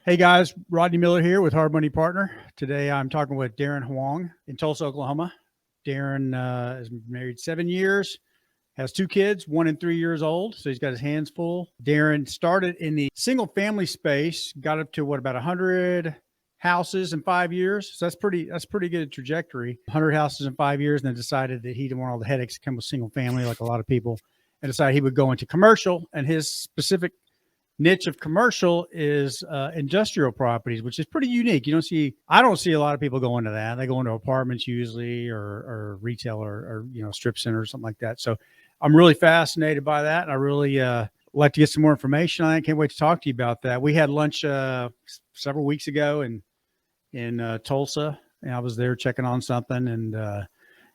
Hey guys, Rodney Miller here with Hard Money Partner. Today I'm talking with Darren Huang in Tulsa, Oklahoma. Darren is married 7 years, has 2 kids, 1 and 3 years old. So he's got his hands full. Darren started in the single family space, got up to about 100 houses in 5 years. So that's pretty good trajectory. 100 houses in 5 years, and then decided that he didn't want all the headaches that come with single family like a lot of people, and decided he would go into commercial. And his specific niche of commercial is industrial properties, which is pretty unique. I don't see a lot of people go into that. They go into apartments usually, or retail, or strip center or something like that. So I'm really fascinated by that. And I really like to get some more information on it. I can't wait to talk to you about that. We had lunch several weeks ago in Tulsa, and I was there checking on something, and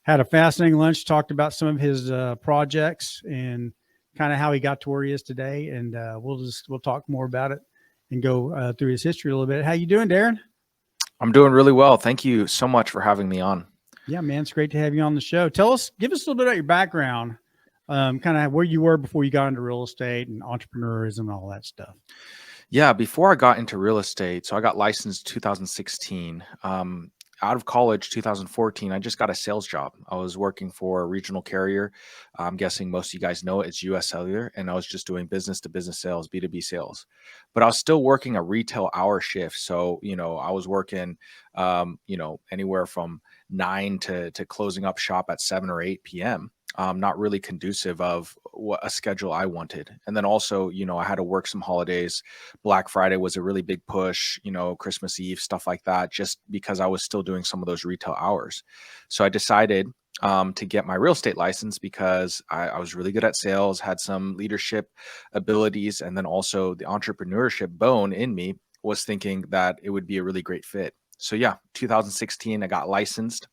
had a fascinating lunch, talked about some of his projects and kind of how he got to where he is today. And we'll talk more about it and go through his history a little bit. How you doing, Darren? I'm doing really well. Thank you so much for having me on. Yeah, man, it's great to have you on the show. Give us a little bit about your background, kind of where you were before you got into real estate and entrepreneurism and all that stuff. Yeah, before I got into real estate, so I got licensed 2016. Out of college, 2014, I just got a sales job. I was working for a regional carrier. I'm guessing most of you guys know it. It's US Cellular, and I was just doing business to business sales, B2B sales. But I was still working a retail hour shift. So, I was working, anywhere from 9 to closing up shop at 7 or 8 p.m. Not really conducive of what a schedule I wanted. And then also, I had to work some holidays. Black Friday was a really big push, Christmas Eve, stuff like that, just because I was still doing some of those retail hours. So I decided to get my real estate license because I was really good at sales, had some leadership abilities, and then also the entrepreneurship bone in me was thinking that it would be a really great fit. So yeah, 2016, I got licensed.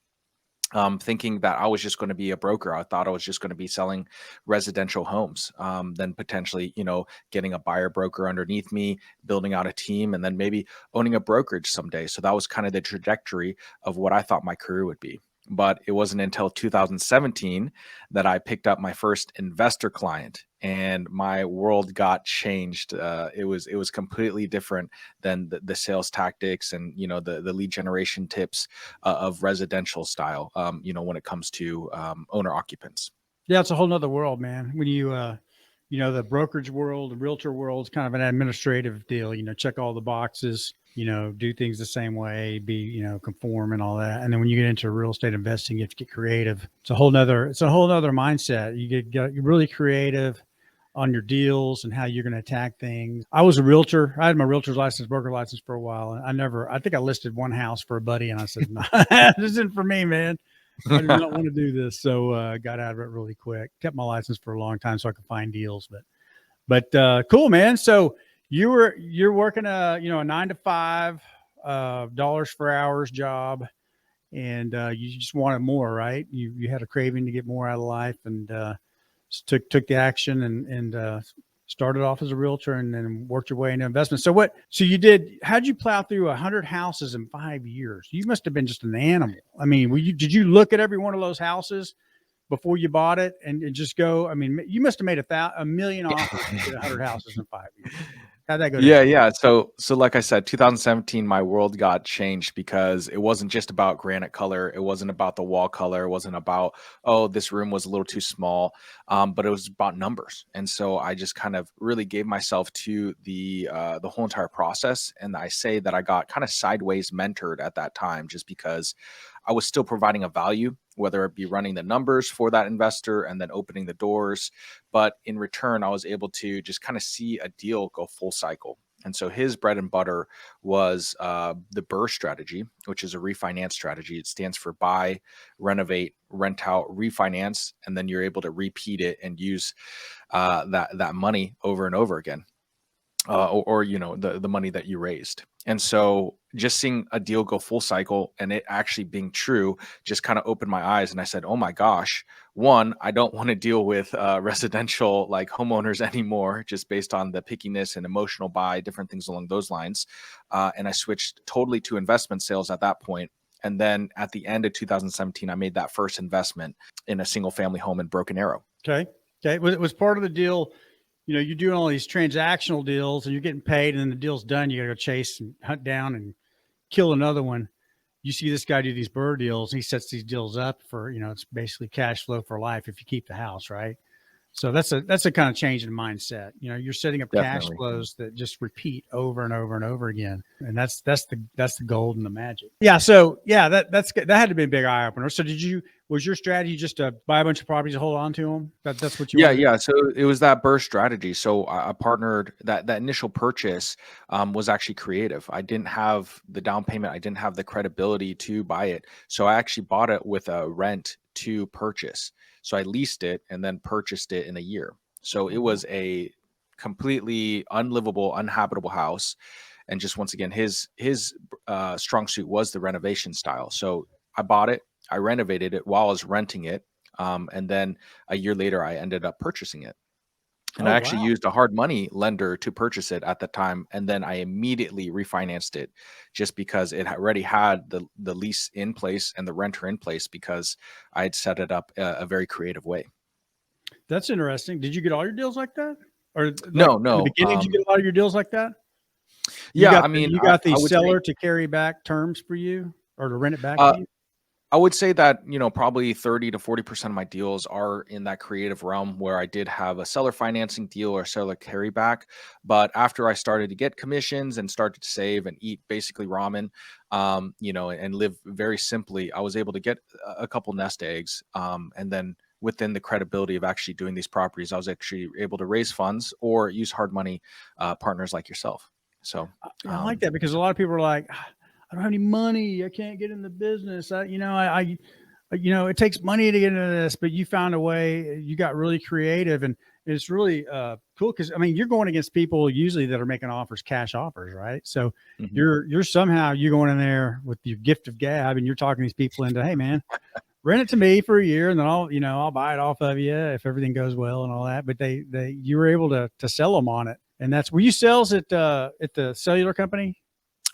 Thinking that I was just going to be a broker. I thought I was just going to be selling residential homes, then potentially, getting a buyer broker underneath me, building out a team, and then maybe owning a brokerage someday. So that was kind of the trajectory of what I thought my career would be. But it wasn't until 2017 that I picked up my first investor client, and my world got changed. It was completely different than the sales tactics and the lead generation tips of residential style. When it comes to owner occupants. Yeah, it's a whole nother world, man. When the brokerage world, the realtor world is kind of an administrative deal, check all the boxes, do things the same way, be, conform and all that. And then when you get into real estate investing, you have to get creative. It's a whole nother mindset. You're really creative on your deals and how you're going to attack things. I was a realtor. I had my realtor's license, broker license for a while. And I think I listed one house for a buddy, and I said, no, this isn't for me, man. I do not want to do this. So got out of it really quick. Kept my license for a long time so I could find deals. But cool, man. So you're working a 9 to 5 dollars for hours job, and you just wanted more, right? You had a craving to get more out of life, and took the action and started off as a realtor and then worked your way into investment. How'd you plow through 100 houses in 5 years? You must have been just an animal. I mean, did you look at every one of those houses before you bought it and just go? I mean, you must have made a million offers to 100 houses in 5 years. How'd that go down? Yeah. So like I said, 2017, my world got changed because it wasn't just about granite color. It wasn't about the wall color. It wasn't about, oh, this room was a little too small. But it was about numbers. And so I just kind of really gave myself to the whole entire process. And I say that I got kind of sideways mentored at that time, just because I was still providing a value, whether it be running the numbers for that investor and then opening the doors. But in return, I was able to just kind of see a deal go full cycle. And so his bread and butter was the BRRRR strategy, which is a refinance strategy. It stands for buy, renovate, rent out, refinance, and then you're able to repeat it and use that money over and over again. Or the money that you raised. And so just seeing a deal go full cycle and it actually being true just kind of opened my eyes. And I said, oh my gosh, one, I don't want to deal with residential like homeowners anymore, just based on the pickiness and emotional buy, different things along those lines. And I switched totally to investment sales at that point. And then at the end of 2017, I made that first investment in a single family home in Broken Arrow. Okay. Was part of the deal you're doing all these transactional deals and you're getting paid, and then the deal's done. You got to go chase and hunt down and kill another one. You see this guy do these BRRRR deals. He sets these deals up for, it's basically cash flow for life if you keep the house, right? So that's a kind of change in mindset. You're setting up cash Definitely. flows that just repeat over and over and over again, and that's the gold and the magic. Yeah. So yeah, that had to be a big eye opener. So was your strategy just to buy a bunch of properties and hold on to them? That's what you Yeah, wanted? yeah. So it was that burst strategy. So I partnered that initial purchase was actually creative. I didn't have the down payment. I didn't have the credibility to buy it. So I actually bought it with a rent to purchase. So I leased it and then purchased it in a year. So it was a completely unlivable, uninhabitable house. And just once again, his strong suit was the renovation style. So I bought it. I renovated it while I was renting it. And then a year later, I ended up purchasing it. And Oh, I actually wow. used a hard money lender to purchase it at the time. And then I immediately refinanced it just because it already had the lease in place and the renter in place because I had set it up a very creative way. That's interesting. Did you get all your deals like that? Or like No, in the no. beginning, did you get a lot of your deals like that? You Yeah, got I the mean, you got the I would say seller to carry back terms for you or to rent it back uh, to you? I would say that, probably 30 to 40% of my deals are in that creative realm where I did have a seller financing deal or seller carryback. But after I started to get commissions and started to save and eat basically ramen, and live very simply, I was able to get a couple nest eggs. And then within the credibility of actually doing these properties, I was actually able to raise funds or use hard money partners like yourself. So, I like that because a lot of people are like, "Ah, I don't have any money. I can't get in the business. It takes money to get into this, but you found a way. You got really creative, and it's really cool because I mean, you're going against people usually that are making offers, cash offers, right? So mhm. you're going in there with your gift of gab, and you're talking these people into, hey, man, rent it to me for a year, and then I'll buy it off of you if everything goes well and all that. But you were able to sell them on it, and that's were you sales at the cellular company?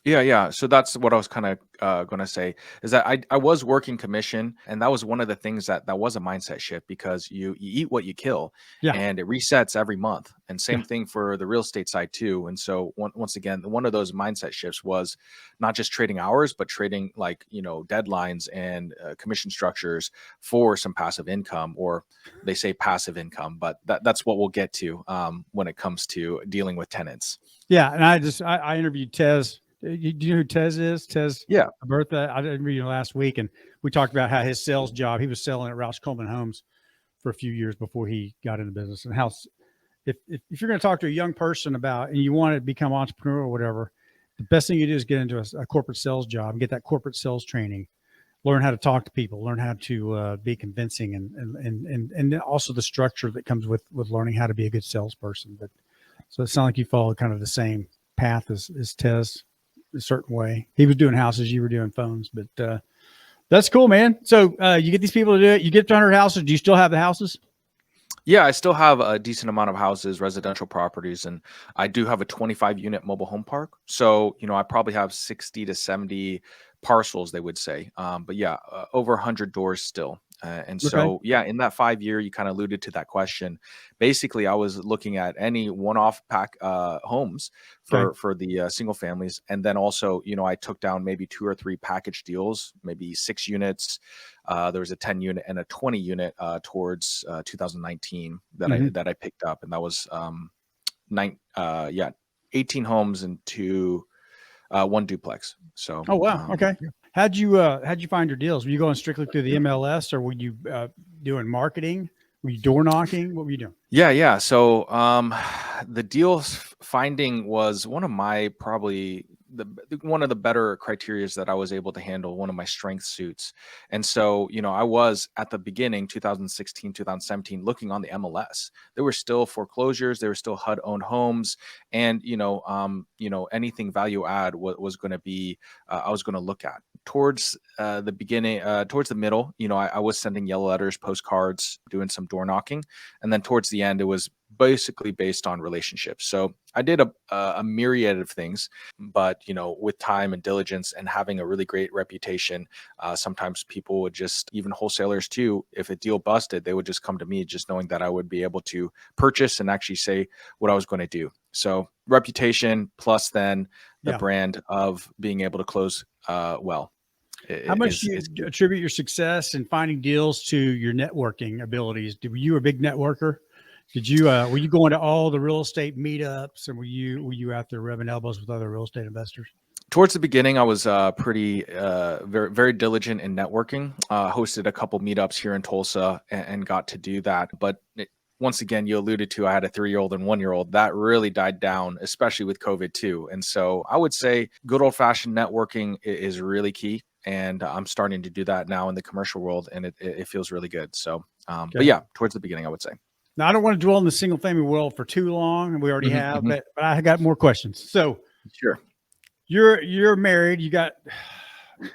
Yeah, yeah. So that's what I was kind of going to say is that I was working commission, and that was one of the things that was a mindset shift because you eat what you kill, Yeah, and it resets every month. And yeah. same thing for the real estate side too. And so once again, one of those mindset shifts was not just trading hours, but trading like deadlines and commission structures for some passive income, or they say passive income, but that's what we'll get to when it comes to dealing with tenants. Yeah, and I interviewed Tez. Do you know who Tez is? Tez Yeah. Bertha. I interviewed him last week, and we talked about how his sales job. He was selling at Roush Coleman Homes for a few years before he got into business, and how if you're going to talk to a young person about and you want to become entrepreneur or whatever, the best thing you do is get into a corporate sales job and get that corporate sales training. Learn how to talk to people. Learn how to be convincing, and also the structure that comes with learning how to be a good salesperson. But so it sounds like you followed kind of the same path as Tez, a certain way. He was doing houses, you were doing phones, but that's cool, man. So you get these people to do it. You get to 100 houses. Do you still have the houses? Yeah, I still have a decent amount of houses, residential properties, and I do have a 25 unit mobile home park. So, I probably have 60 to 70 parcels, they would say. But yeah, over 100 doors still. And Okay. so, yeah, in that 5 year, you kind of alluded to that question. Basically, I was looking at any one-off pack homes Okay. for the single families, and then also, I took down maybe 2 or 3 package deals, maybe 6 units. There was a 10 unit and a 20 unit towards 2019 that I Hmm. that I picked up, and that was yeah, 18 homes and one duplex. So Oh wow. Okay. How'd you find your deals? Were you going strictly through the MLS, or were you doing marketing? Were you door knocking? What were you doing? yeah, yeah. So the finding was one of my probably one of the better criterias that I was able to handle, one of my strength suits. And so, I was at the beginning, 2016, 2017, looking on the MLS. There were still foreclosures, there were still HUD owned homes, and anything value add was going to be I was going to look at. Towards the beginning, towards the middle, I was sending yellow letters, postcards, doing some door knocking, and then towards the end, it was basically based on relationships. So I did a myriad of things, but with time and diligence and having a really great reputation, sometimes people would just, even wholesalers too, if a deal busted, they would just come to me, just knowing that I would be able to purchase and actually say what I was going to do. So reputation plus then the Yeah. brand of being able to close well. How much do Is you attribute your success in finding deals to your networking abilities? Were you a big networker? Did you were you going to all the real estate meetups, and were you out there rubbing elbows with other real estate investors? Towards the beginning, I was pretty very very diligent in networking. Hosted a couple meetups here in Tulsa and got to do that. But once again, you alluded to I had a 3-year-old and 1-year-old. That really died down, especially with COVID too. And so I would say good old fashioned networking is really key. And I'm starting to do that now in the commercial world, and it feels really good. So, but Okay. yeah, towards the beginning, I would say. Now, I don't want to dwell in the single family world for too long, and we already Mhm, have, mhm. but I got more questions. So Sure. you're married. You got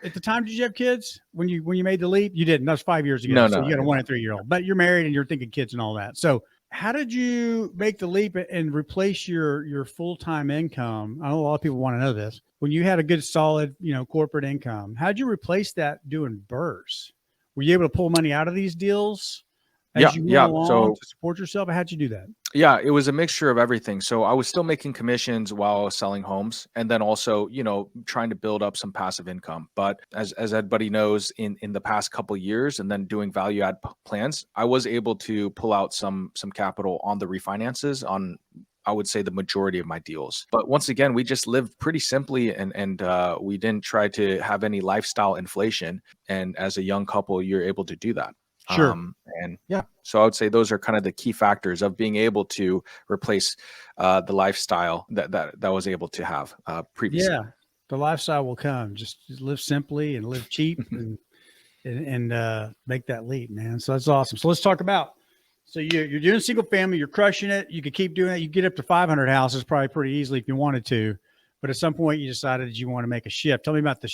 at the time, did you have kids when you made the leap? You didn't. That was 5 years ago. No, So no, you I got a did 1 not. and 3-year-old, but you're married and you're thinking kids and all that. So how did you make the leap and replace your full-time income? I know a lot of people want to know this. When you had a good solid, corporate income, how'd you replace that doing burrs? Were you able to pull money out of these deals Yeah, as you went yeah. along So to support yourself? How'd you do that? yeah, it was a mixture of everything. So I was still making commissions while I was selling homes, and then also, trying to build up some passive income. But as everybody knows, in the past couple years, and then doing value add plans, I was able to pull out some capital on the refinances on, I would say, the majority of my deals. But once again, we just lived pretty simply, and we didn't try to have any lifestyle inflation. And as a young couple, you're able to do that. Sure. And yeah, so I would say those are kind of the key factors of being able to replace the lifestyle that was able to have previously. Yeah. The lifestyle will come. Just live simply and live cheap and make that leap, man. So that's awesome. So let's talk about. So you're doing single family, you're crushing it. You could keep doing it. You get up to 500 houses probably pretty easily if you wanted to, but at some point you decided you want to make a shift. Tell me about the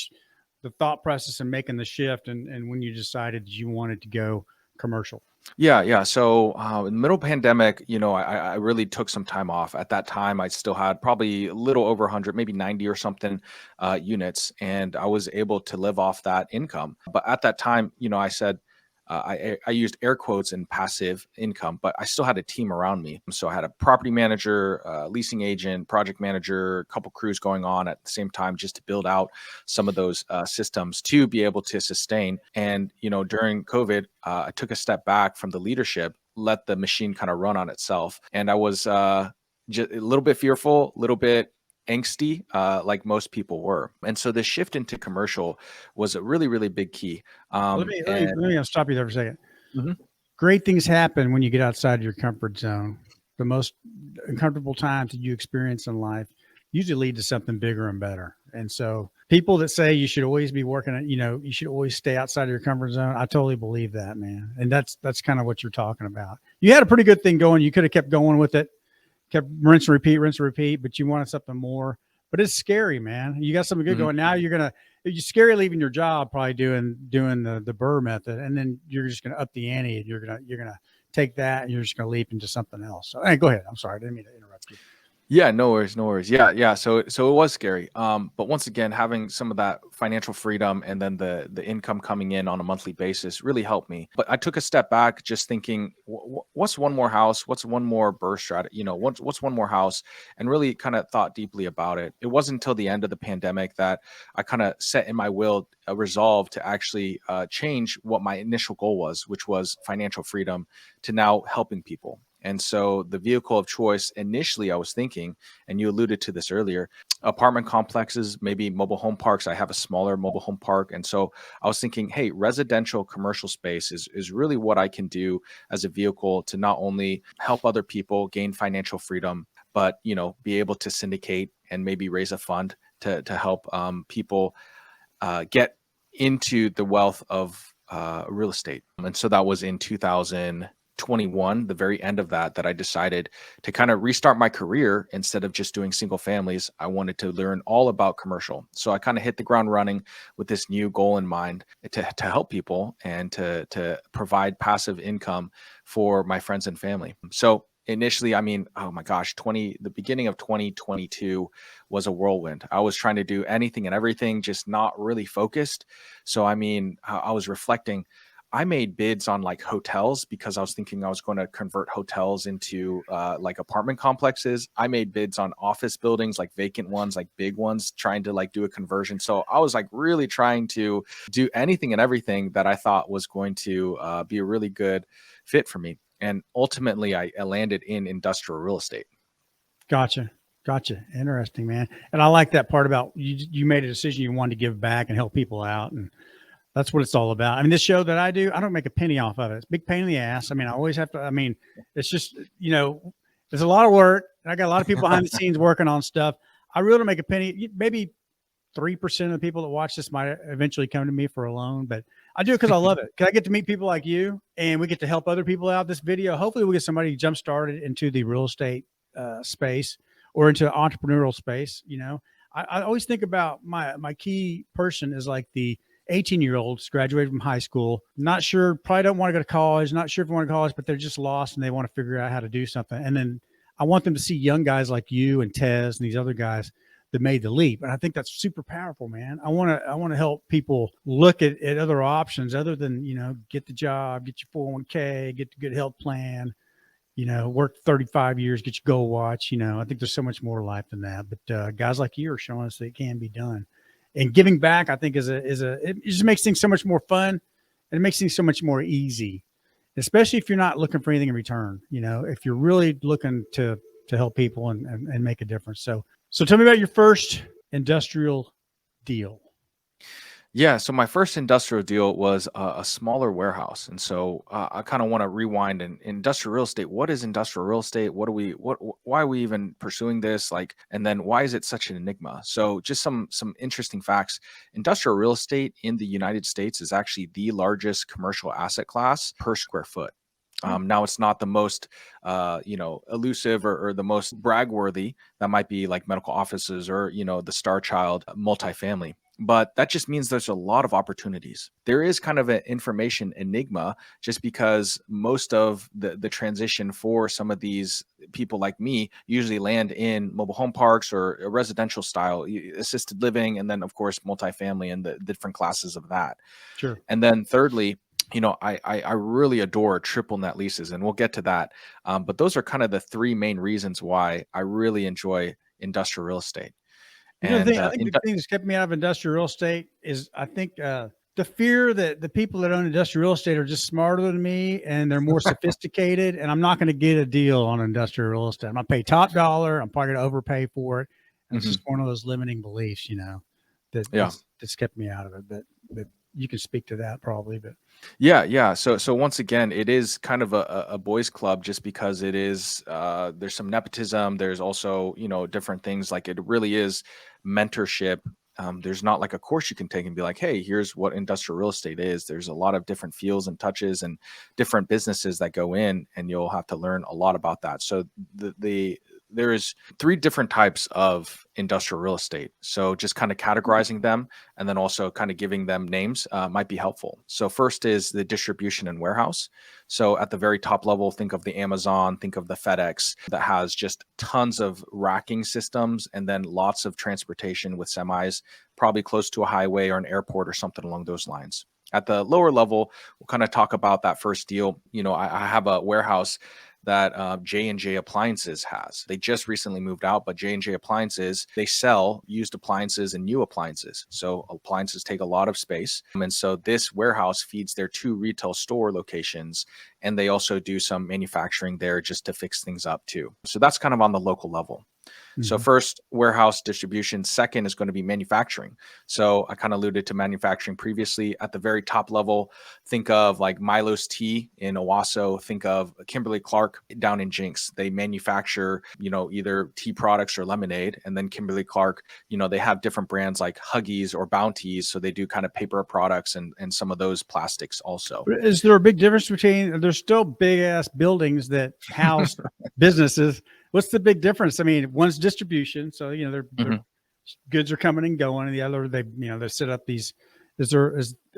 thought process in making the shift and when you decided you wanted to go commercial. Yeah, yeah. So in the middle of pandemic, I really took some time off. At that time, I still had probably a little over 100, maybe 90 or something units, and I was able to live off that income. But at that time, I said I used air quotes in passive income, but I still had a team around me. So I had a property manager, leasing agent, project manager, a couple crews going on at the same time, just to build out some of those systems to be able to sustain. And during COVID, I took a step back from the leadership, let the machine kind of run on itself, and I was just a little bit fearful, a little bit angsty, like most people were. And so the shift into commercial was a really, really big key. Well, let me let me And let me stop you there for a second. Mhm. Great things happen when you get outside your comfort zone. The most uncomfortable times that you experience in life usually lead to something bigger and better. And so people that say you should always be working at, you should always stay outside of your comfort zone. I totally believe that, man. And that's kind of what you're talking about. You had a pretty good thing going. You could have kept going with it, kept rinse and repeat, but you wanted something more. But it's scary, man. You got something good Mhm. going. Now it's scary leaving your job, probably doing the Burr method, and then you're just gonna up the ante, and you're gonna take that and you're just gonna leap into something else. So hey, go ahead. I'm sorry, I didn't mean to interrupt you. Yeah, no worries, no worries. Yeah, yeah. So it was scary. But once again, having some of that financial freedom and then the income coming in on a monthly basis really helped me. But I took a step back, just thinking, what's one more house? What's one more burst strategy? What's one more house? And really kind of thought deeply about it. It wasn't until the end of the pandemic that I kind of set in my will a resolve to actually change what my initial goal was, which was financial freedom, to now helping people. And so the vehicle of choice initially, I was thinking, and you alluded to this earlier, apartment complexes, maybe mobile home parks. I have a smaller mobile home park. And so I was thinking, hey, residential commercial space is really what I can do as a vehicle to not only help other people gain financial freedom, but, be able to syndicate and maybe raise a fund to help people get into the wealth of real estate. And so that was in 2021, the very end of that I decided to kind of restart my career. Instead of just doing single families, I wanted to learn all about commercial. So I kind of hit the ground running with this new goal in mind to help people and to provide passive income for my friends and family. So initially, I mean, oh my gosh, the beginning of 2022 was a whirlwind. I was trying to do anything and everything, just not really focused. So, I mean, I was reflecting. I made bids on like hotels because I was thinking I was going to convert hotels into like apartment complexes. I made bids on office buildings, like vacant ones, like big ones, trying to like do a conversion. So I was like really trying to do anything and everything that I thought was going to be a really good fit for me. And ultimately, I landed in industrial real estate. Gotcha. Gotcha. Interesting, man. And I like that part about you made a decision you wanted to give back and help people out. And that's what it's all about. I mean, this show that I do, I don't make a penny off of it. It's a big pain in the ass. I mean, I always have to, I mean, it's just, there's a lot of work. I got a lot of people behind the scenes working on stuff. I really don't make a penny. Maybe 3% of the people that watch this might eventually come to me for a loan, but I do it because I love it. Because I get to meet people like you and we get to help other people out. This video, hopefully we'll get somebody jump started into the real estate space or into entrepreneurial space. I always think about my key person is like the 18-year-olds graduated from high school, not sure, probably don't want to go to college, not sure if they want to go to college, but they're just lost and they want to figure out how to do something. And then I want them to see young guys like you and Tez and these other guys that made the leap. And I think that's super powerful, man. I want to help people look at other options other than, get the job, get your 401k, get the good health plan, work 35 years, get your gold watch. I think there's so much more to life than that. But guys like you are showing us that it can be done. And giving back, I think, it just makes things so much more fun, and it makes things so much more easy, especially if you're not looking for anything in return. If you're really looking to help people and make a difference. So tell me about your first industrial deal. Yeah, so my first industrial deal was a smaller warehouse, and so I kind of want to rewind. And industrial real estate, what is industrial real estate? Why are we even pursuing this? Like, and then why is it such an enigma? So, just some interesting facts. Industrial real estate in the United States is actually the largest commercial asset class per square foot. Now it's not the most, elusive or the most brag-worthy. That might be like medical offices or the Star Child multifamily. But that just means there's a lot of opportunities. There is kind of an information enigma just because most of the transition for some of these people like me usually land in mobile home parks or a residential style, assisted living, and then of course multifamily and the different classes of that. Sure. And then thirdly, I really adore triple net leases, and we'll get to that. But those are kind of the three main reasons why I really enjoy industrial real estate. I think the thing that's kept me out of industrial real estate is I think the fear that the people that own industrial real estate are just smarter than me and they're more sophisticated, and I'm not going to get a deal on industrial real estate. I'm going to pay top dollar. I'm probably going to overpay for it. And it's just one of those limiting beliefs, that's kept me out of it. But you can speak to that probably, but yeah. So once again, it is kind of a boys club just because it is, there's some nepotism. There's also, different things, like it really is mentorship. There's not like a course you can take and be like, hey, here's what industrial real estate is. There's a lot of different feels and touches and different businesses that go in, and you'll have to learn a lot about that. So there's three different types of industrial real estate. So just kind of categorizing them and then also kind of giving them names might be helpful. So first is the distribution and warehouse. So at the very top level, think of the Amazon, think of the FedEx that has just tons of racking systems and then lots of transportation with semis, probably close to a highway or an airport or something along those lines. At the lower level, we'll kind of talk about that first deal. I have a warehouse that J&J Appliances has. They just recently moved out, but J&J Appliances, they sell used appliances and new appliances. So appliances take a lot of space. And so this warehouse feeds their 2 retail store locations, and they also do some manufacturing there just to fix things up too. So that's kind of on the local level. So first, warehouse distribution. Second is going to be manufacturing. So I kind of alluded to manufacturing previously. At the very top level, think of like Milo's Tea in Owasso. Think of Kimberly-Clark down in Jinx. They manufacture, either tea products or lemonade. And then Kimberly-Clark, they have different brands like Huggies or Bounties. So they do kind of paper products and some of those plastics also. Is there a big difference between, there's still big ass buildings that house businesses? What's the big difference? I mean, one's distribution, so their goods are coming and going, and the other they set up these.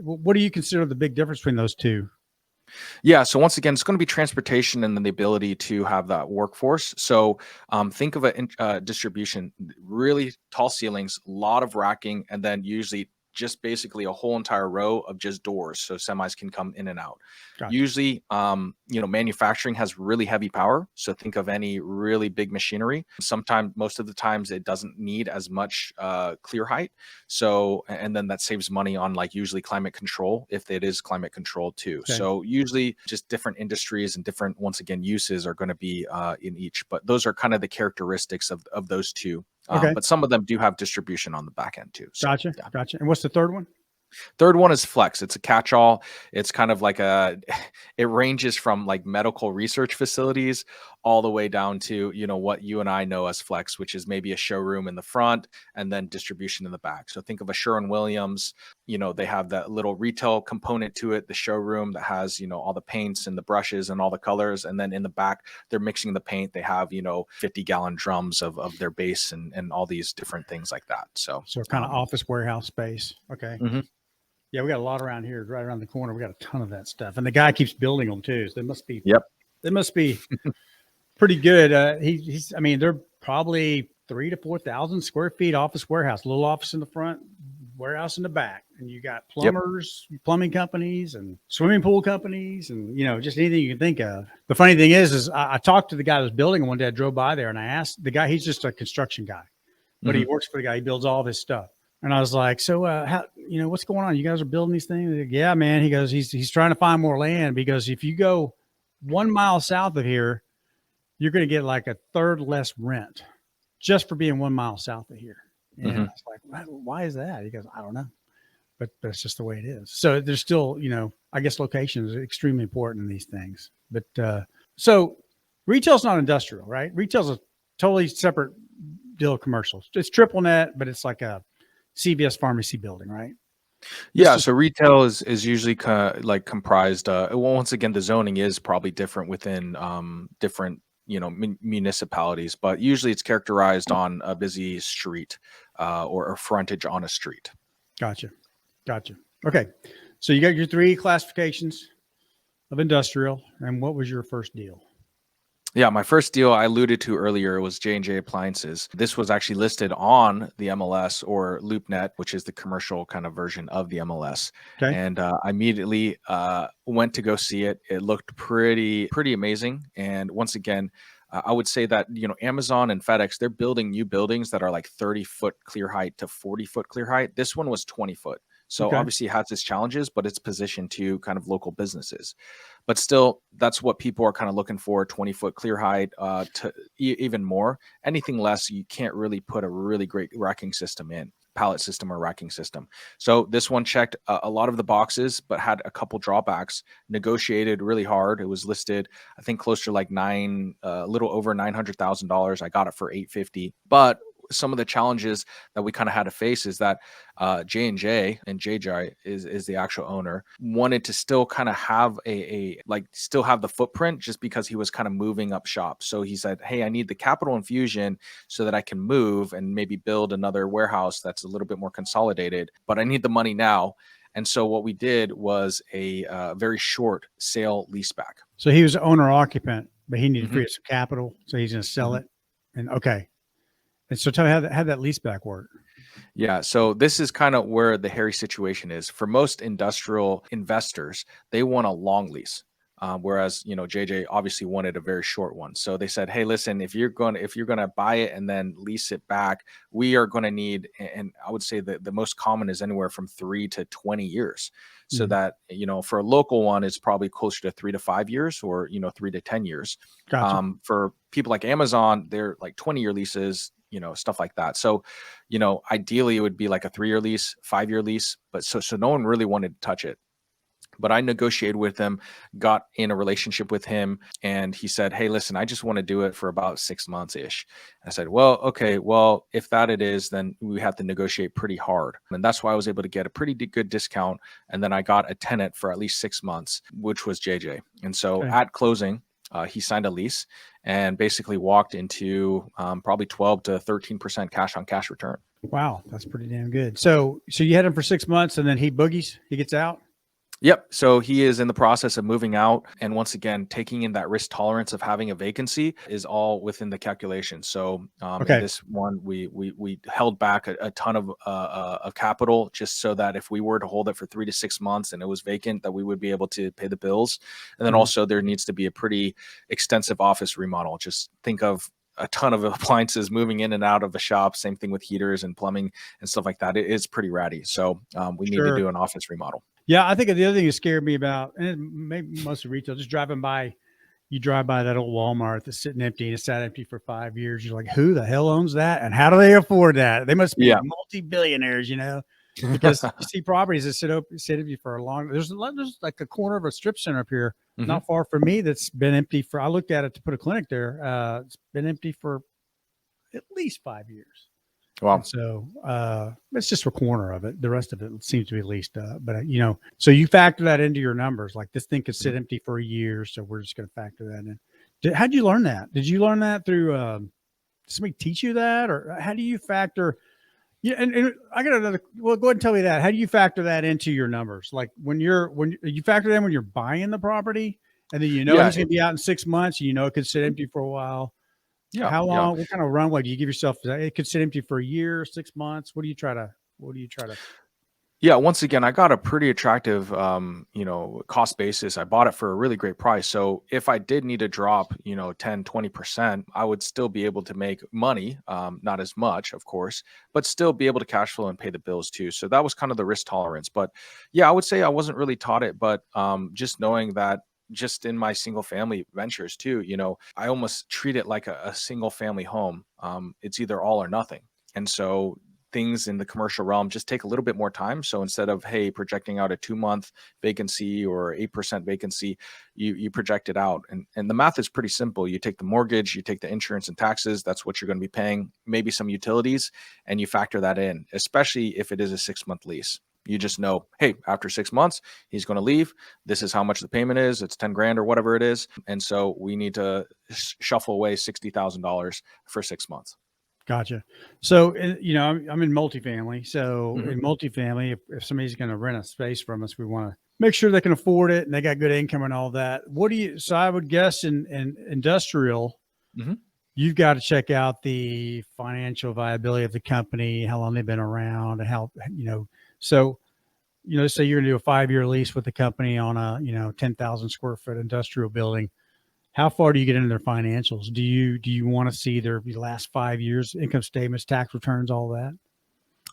What do you consider the big difference between those two? Yeah. So once again, it's going to be transportation and then the ability to have that workforce. So think of a distribution, really tall ceilings, a lot of racking, and then usually just basically a whole entire row of just doors so semis can come in and out. Gotcha. Usually, manufacturing has really heavy power. So think of any really big machinery. Sometimes, most of the times, it doesn't need as much clear height. So, and then that saves money on like usually climate control if it is climate controlled too. Okay. So usually just different industries and different, once again, uses are going to be in each, but those are kind of the characteristics of those two. Okay. But some of them do have distribution on the back end too. So, Gotcha. yeah. Gotcha. And what's the third one? Third one is flex. It's a catch-all. It's kind of like it ranges from like medical research facilities all the way down to, what you and I know as flex, which is maybe a showroom in the front and then distribution in the back. So think of a Sherwin-Williams, they have that little retail component to it, the showroom that has, all the paints and the brushes and all the colors. And then in the back, they're mixing the paint. They have, 50-gallon drums of their base and all these different things like that. So kind of office warehouse space. Okay. Mhm. Yeah, we got a lot around here, right around the corner. We got a ton of that stuff, and the guy keeps building them too. So Yep. They must be pretty good. I mean, they're probably 3,000 to 4,000 square feet office warehouse, little office in the front, warehouse in the back, and you got plumbers, plumbing companies, and swimming pool companies, and just anything you can think of. The funny thing is I talked to the guy that was building them one day. I drove by there, and I asked the guy. He's just a construction guy, but he works for the guy. He builds all of his stuff. And I was like, so how, what's going on? You guys are building these things? Like, yeah, man. He goes, he's trying to find more land because if you go 1 mile south of here, you're going to get like a third less rent just for being 1 mile south of here. And I was like, why is that? He goes, I don't know, but that's just the way it is. So there's still, I guess location is extremely important in these things. But so retail's not industrial, right? Retail's a totally separate deal of commercials. It's triple net, but it's like a CVS pharmacy building, right? Yeah. So retail is usually like comprised. Once again, the zoning is probably different within different municipalities, but usually it's characterized on a busy street or a frontage on a street. Gotcha. Okay, so you got your 3 classifications of industrial, and what was your first deal? Yeah, my first deal I alluded to earlier was J&J Appliances. This was actually listed on the MLS or LoopNet, which is the commercial kind of version of the MLS. Okay. And I immediately went to go see it. It looked pretty amazing. And once again, I would say that, Amazon and FedEx, they're building new buildings that are like 30-foot clear height to 40-foot clear height. This one was 20 foot. So obviously it has its challenges, but it's positioned to kind of local businesses. But still, that's what people are kind of looking for, 20-foot clear height to even more. Anything less, you can't really put a really great racking system in, pallet system or racking system. So this one checked a lot of the boxes, but had a couple drawbacks, negotiated really hard. It was listed, I think, close to like a little over $900,000. I got it for $850,000. But some of the challenges that we kind of had to face is that J&J and JJ is the actual owner, wanted to still kind of have still have the footprint just because he was kind of moving up shop. So he said, hey, I need the capital infusion so that I can move and maybe build another warehouse that's a little bit more consolidated, but I need the money now. And so what we did was a very short sale leaseback. So he was owner occupant, but he needed to free up some capital. So he's going to sell it. And okay. And so tell me how that lease back work. Yeah. So this is kind of where the hairy situation is. For most industrial investors, they want a long lease. Whereas, JJ obviously wanted a very short one. So they said, hey, listen, if you're going to buy it and then lease it back, we are going to need, and I would say that the most common is anywhere from 3 to 20 years. So that, for a local one, it's probably closer to 3 to 5 years or, 3 to 10 years. Gotcha. For people like Amazon, they're like 20-year leases, stuff like that. So, ideally it would be like a 3-year lease, 5-year lease, but so no one really wanted to touch it. But I negotiated with him, got in a relationship with him, and he said, hey, listen, I just want to do it for about 6 months ish. I said, well, okay, well, if that it is, then we have to negotiate pretty hard. And that's why I was able to get a pretty good discount. And then I got a tenant for at least 6 months, which was JJ. And so at closing, he signed a lease and basically walked into probably 12 to 13% cash on cash return. Wow, that's pretty damn good. So you had him for 6 months and then he boogies, he gets out? Yep. So he is in the process of moving out. And once again, taking in that risk tolerance of having a vacancy is all within the calculation. So in Okay. this one, we held back a ton of capital just so that if we were to hold it for 3 to 6 months and it was vacant, that we would be able to pay the bills. And then Mhm. also there needs to be a pretty extensive office remodel. Just think of a ton of appliances moving in and out of the shop. Same thing with heaters and plumbing and stuff like that. It is pretty ratty. So we need to Sure. do an office remodel. Yeah, I think the other thing that scared me about, and maybe most of retail, just driving by, you drive by that old Walmart that's sitting empty and it's sat empty for 5 years. You're like, who the hell owns that? And how do they afford that? They must be Yeah. multi-billionaires, because you see properties that sit empty for a long. There's like a corner of a strip center up here, Mhm. not far from me, that's been empty for. I looked at it to put a clinic there. It's been empty for at least 5 years. And Wow. so it's just a corner of it. The rest of it seems to be leased up. But, so you factor that into your numbers. Like this thing could sit Mhm. empty for a year. So we're just going to factor that in. How'd you learn that? Did you learn that through did somebody teach you that? Or how do you factor? Yeah. And I got another. Well, go ahead and tell me that. How do you factor that into your numbers? Like when you factor that in when you're buying the property and then Yeah, he's going to be out in 6 months, it could sit empty for a while. yeah, How yeah. long? What kind of runway do you give yourself? It could sit empty for a year, 6 months. What do you try to? Yeah, once again, I got a pretty attractive, cost basis. I bought it for a really great price. So if I did need to drop, 10, 20%, I would still be able to make money. Not as much, of course, but still be able to cash flow and pay the bills too. So that was kind of the risk tolerance. But yeah, I would say I wasn't really taught it, but just knowing that just in my single family ventures too, I almost treat it like a single family home. It's either all or nothing. And so things in the commercial realm just take a little bit more time. So instead of, hey, projecting out a 2 month vacancy or 8% vacancy, you project it out. And the math is pretty simple. You take the mortgage, you take the insurance and taxes, that's what you're going to be paying, maybe some utilities, and you factor that in, especially if it is a 6 month lease. You just know, hey, after 6 months, he's going to leave. This is how much the payment is. It's 10 grand or whatever it is. And so we need to shuffle away $60,000 for 6 months. Gotcha. So, I'm in multifamily. So Mhm. in multifamily, if somebody's going to rent a space from us, we want to make sure they can afford it and they got good income and all that. So I would guess in industrial, Mhm. you've got to check out the financial viability of the company, how long they've been around and so, say you're going to do a 5-year lease with the company on a, 10,000 square foot industrial building. How far do you get into their financials? Do you want to see their last 5 years, income statements, tax returns, all that?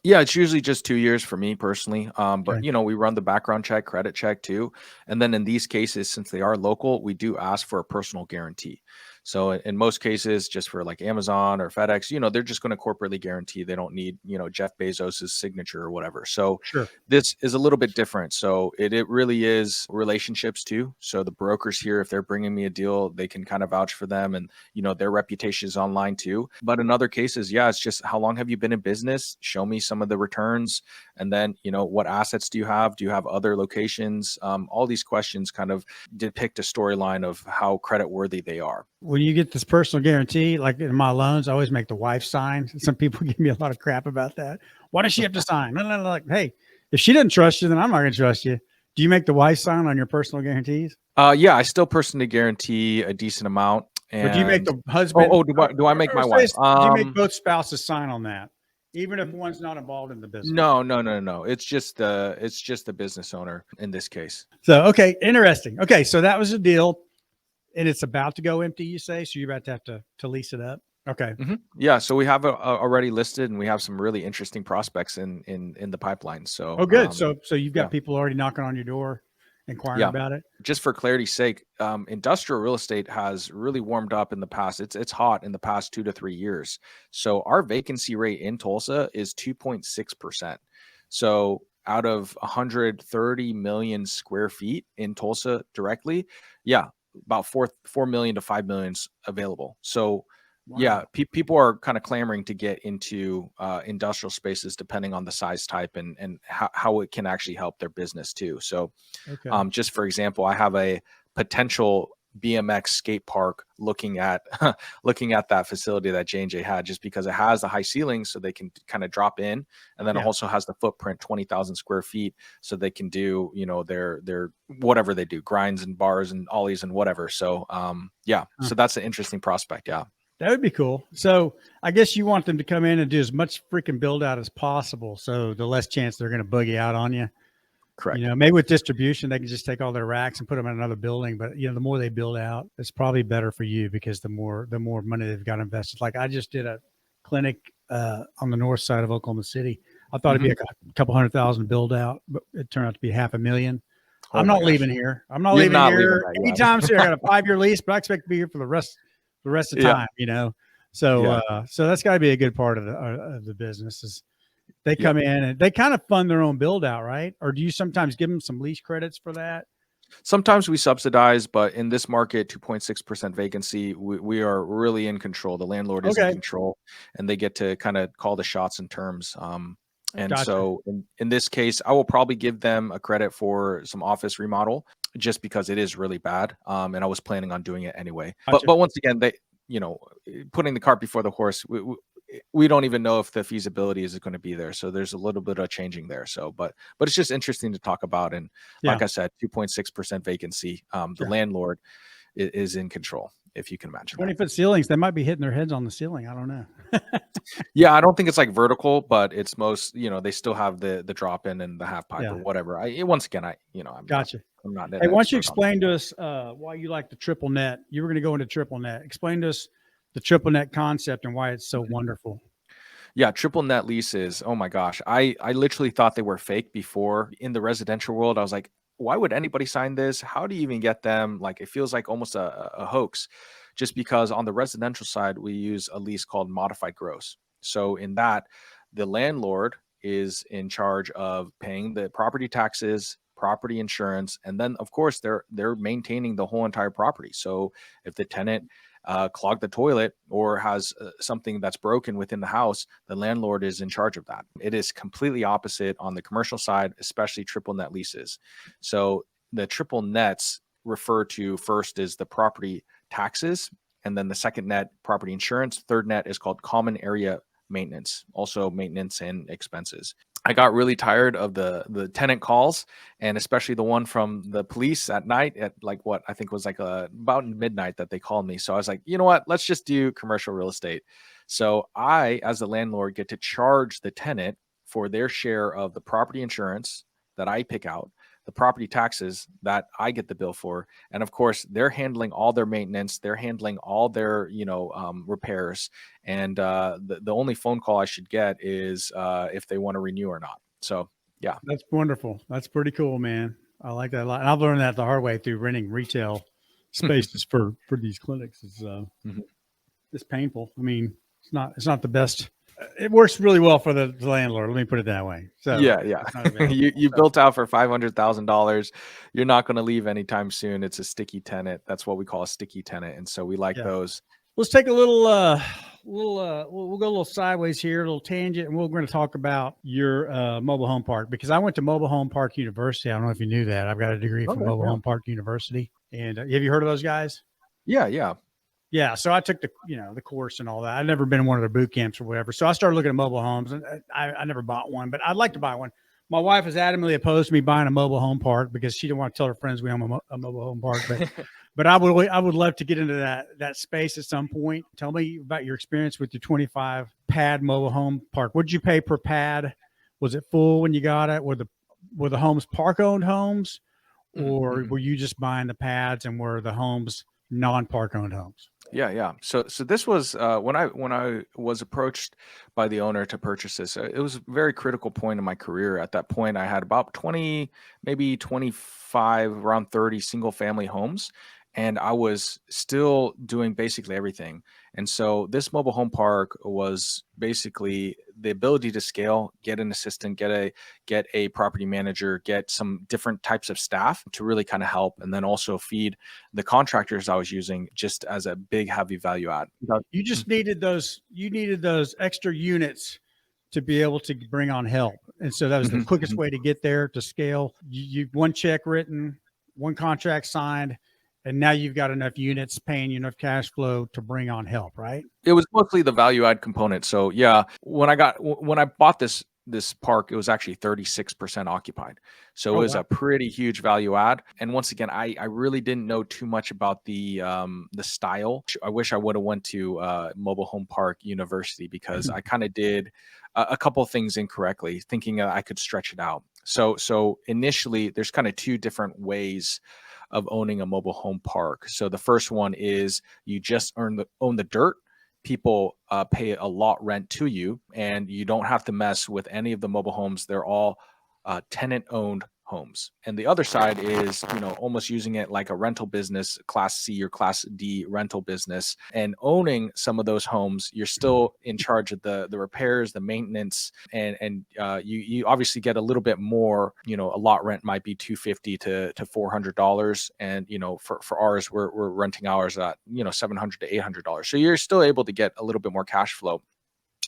Yeah, it's usually just 2 years for me personally. But Okay. we run the background check, credit check too. And then in these cases, since they are local, we do ask for a personal guarantee. So in most cases, just for like Amazon or FedEx, they're just going to corporately guarantee. They don't need, Jeff Bezos's signature or whatever. So Sure. this is a little bit different. So it really is relationships too. So the brokers here, if they're bringing me a deal, they can kind of vouch for them, and their reputation is online too. But in other cases, yeah, it's just how long have you been in business? Show me some of the returns, and then what assets do you have? Do you have other locations? All these questions kind of depict a storyline of how credit worthy they are. When you get this personal guarantee, like in my loans, I always make the wife sign. Some people give me a lot of crap about that. Why does she have to sign? No, no, no. Like, hey, if she doesn't trust you, then I'm not going to trust you. Do you make the wife sign on your personal guarantees? Yeah, I still personally guarantee a decent amount. Or do you make And the husband, do I make or my wife? do you make both spouses sign on that, even if one's not involved in the business? No, no, no, no. It's just the business owner in this case. So, okay, interesting. Okay, so that was a deal, and it's about to go empty. You say so you're about to have to lease it up. Okay. Yeah, so we have it already listed, and we have some really interesting prospects in the pipeline. So Oh, good. So you've yeah, got people already knocking on your door, inquiring yeah. about it. Just for clarity's sake, industrial real estate has really warmed up in the past. It's hot in the past 2 to 3 years. So our vacancy rate in Tulsa is 2.6%. So out of 130 million square feet in Tulsa directly, yeah, about 4 million to 5 million available. So yeah, Wow. people are kind of clamoring to get into industrial spaces, depending on the size type and how it can actually help their business too. So Okay. just for example, I have a potential BMX skate park looking at looking at that facility that J&J had, just because it has the high ceilings so they can kind of drop in, and then it Yeah. also has the footprint 20,000 square feet so they can do, you know, their whatever they do, grinds and bars and ollies and whatever. So yeah, Huh. so that's an interesting prospect. Yeah. That would be cool. So I guess you want them to come in and do as much freaking build out as possible. So the less chance they're going to boogie out on you. Correct. You know, maybe with distribution, they can just take all their racks and put them in another building. But you know, the more they build out, it's probably better for you because the more money they've got invested. Like I just did a clinic on the north side of Oklahoma City. I thought it'd be a couple $100,000 build out, but it turned out to be $500,000. Oh I'm my not gosh. leaving here. I'm not You're leaving not here leaving that, yeah. anytime soon. I got a 5-year lease, but I expect to be here for the rest of Yeah. time. You know, so Yeah. so that's got to be a good part of the business is they come in and they kind of fund their own build out, right? Or do you sometimes give them some lease credits for that? Sometimes we subsidize, but in this market, 2.6% vacancy, we are really in control. The landlord is in Okay. control, and they get to kind of call the shots in terms. And Gotcha. so in this case, I will probably give them a credit for some office remodel just because it is really bad. And I was planning on doing it anyway. Gotcha. But once again, they, you know, putting the cart before the horse, we don't even know if the feasibility is going to be there. So there's a little bit of changing there. So, but it's just interesting to talk about. And like I said, 2.6% vacancy. The landlord is in control, if you can imagine. 20-foot ceilings, they might be hitting their heads on the ceiling. I don't know. Yeah, I don't think it's like vertical, but it's most, you know, they still have the drop in and the half pipe or whatever. Once again, I'm Gotcha. I'm not. Hey, why don't you explain to us why you like the triple net? You were going to go into triple net. Explain to us the triple net concept and why it's so wonderful. Yeah, triple net leases. Oh my gosh. I literally thought they were fake before. In the residential world, I was like, why would anybody sign this? How do you even get them? Like, it feels like almost a hoax, just because on the residential side, we use a lease called modified gross. So in that, the landlord is in charge of paying the property taxes, property insurance, and then of course they're maintaining the whole entire property. So if the tenant clogged the toilet or has something that's broken within the house, the landlord is in charge of that. It is completely opposite on the commercial side, especially triple net leases. So the triple nets refer to, first is the property taxes, and then the second net, property insurance. Third net is called common area maintenance, also maintenance and expenses. I got really tired of the tenant calls, and especially the one from the police at night at like what I think was like about midnight that they called me. So I was like, you know what, let's just do commercial real estate. So I, as the landlord, get to charge the tenant for their share of the property insurance that I pick out, the property taxes that I get the bill for, and of course they're handling all their maintenance, they're handling all their repairs, and the only phone call I should get is if they want to renew or not. So yeah, that's wonderful. That's pretty cool, man. I like that a lot. And I've learned that the hard way through renting retail spaces for these clinics. It's painful. I mean, it's not the best. It works really well for the landlord. Let me put it that way. So yeah. You built out for $500,000. You're not going to leave anytime soon. It's a sticky tenant. That's what we call a sticky tenant, and so we like those. Let's take a little we'll go a little sideways here, a little tangent, and we're going to talk about your mobile home park, because I went to Mobile Home Park University. I don't know if you knew that. I've got a degree from Mobile Home Park University. And have you heard of those guys? Yeah. So I took the course and all that. I've never been in one of their boot camps or whatever. So I started looking at mobile homes, and I never bought one, but I'd like to buy one. My wife is adamantly opposed to me buying a mobile home park because she didn't want to tell her friends we own a mobile home park. But I would love to get into that space at some point. Tell me about your experience with your 25 pad mobile home park. What did you pay per pad? Was it full when you got it? Were the homes park owned homes, or were you just buying the pads, and were the homes non-park owned homes? Yeah. So this was when I was approached by the owner to purchase this. It was a very critical point in my career. At that point, I had about 20, maybe 25, around 30 single family homes, and I was still doing basically everything. And so this mobile home park was basically the ability to scale, get an assistant, get a property manager, get some different types of staff to really kind of help, and then also feed the contractors I was using just as a big heavy value add. You just needed those extra units to be able to bring on help. And so that was the quickest way to get there to scale. You one check written, one contract signed, and now you've got enough units paying you enough cash flow to bring on help, right? It was mostly the value add component. So yeah, when I bought this park, it was actually 36% occupied. So Oh, it was wow. a pretty huge value add. And once again, I really didn't know too much about the style. I wish I would have went to Mobile Home Park University, because I kind of did a couple of things incorrectly, thinking that I could stretch it out. So initially, there's kind of two different ways of owning a mobile home park. So the first one is you just own the dirt. People pay a lot rent to you, and you don't have to mess with any of the mobile homes. They're all tenant owned homes. And the other side is, almost using it like a rental business, class C or class D rental business, and owning some of those homes. You're still in charge of the repairs, the maintenance, and you obviously get a little bit more. A lot rent might be $250 to $400, and for ours, we're renting ours at $700 to $800. So you're still able to get a little bit more cash flow,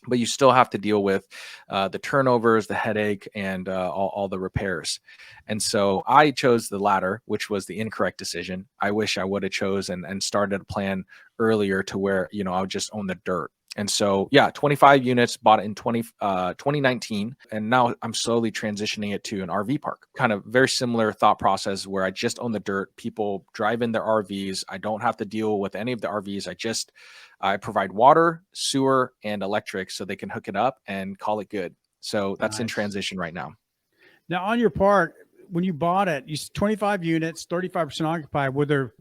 but you still have to deal with the turnovers, the headache, and all the repairs. And so I chose the latter, which was the incorrect decision. I wish I would have chosen and started a plan earlier to where, I would just own the dirt. And so, yeah, 25 units, bought it in 2019. And now I'm slowly transitioning it to an RV park. Kind of very similar thought process, where I just own the dirt. People drive in their RVs. I don't have to deal with any of the RVs. I provide water, sewer, and electric, so they can hook it up and call it good. So that's in Nice. transition right now. Now, on your park, when you bought it, you 25 units, 35% occupied.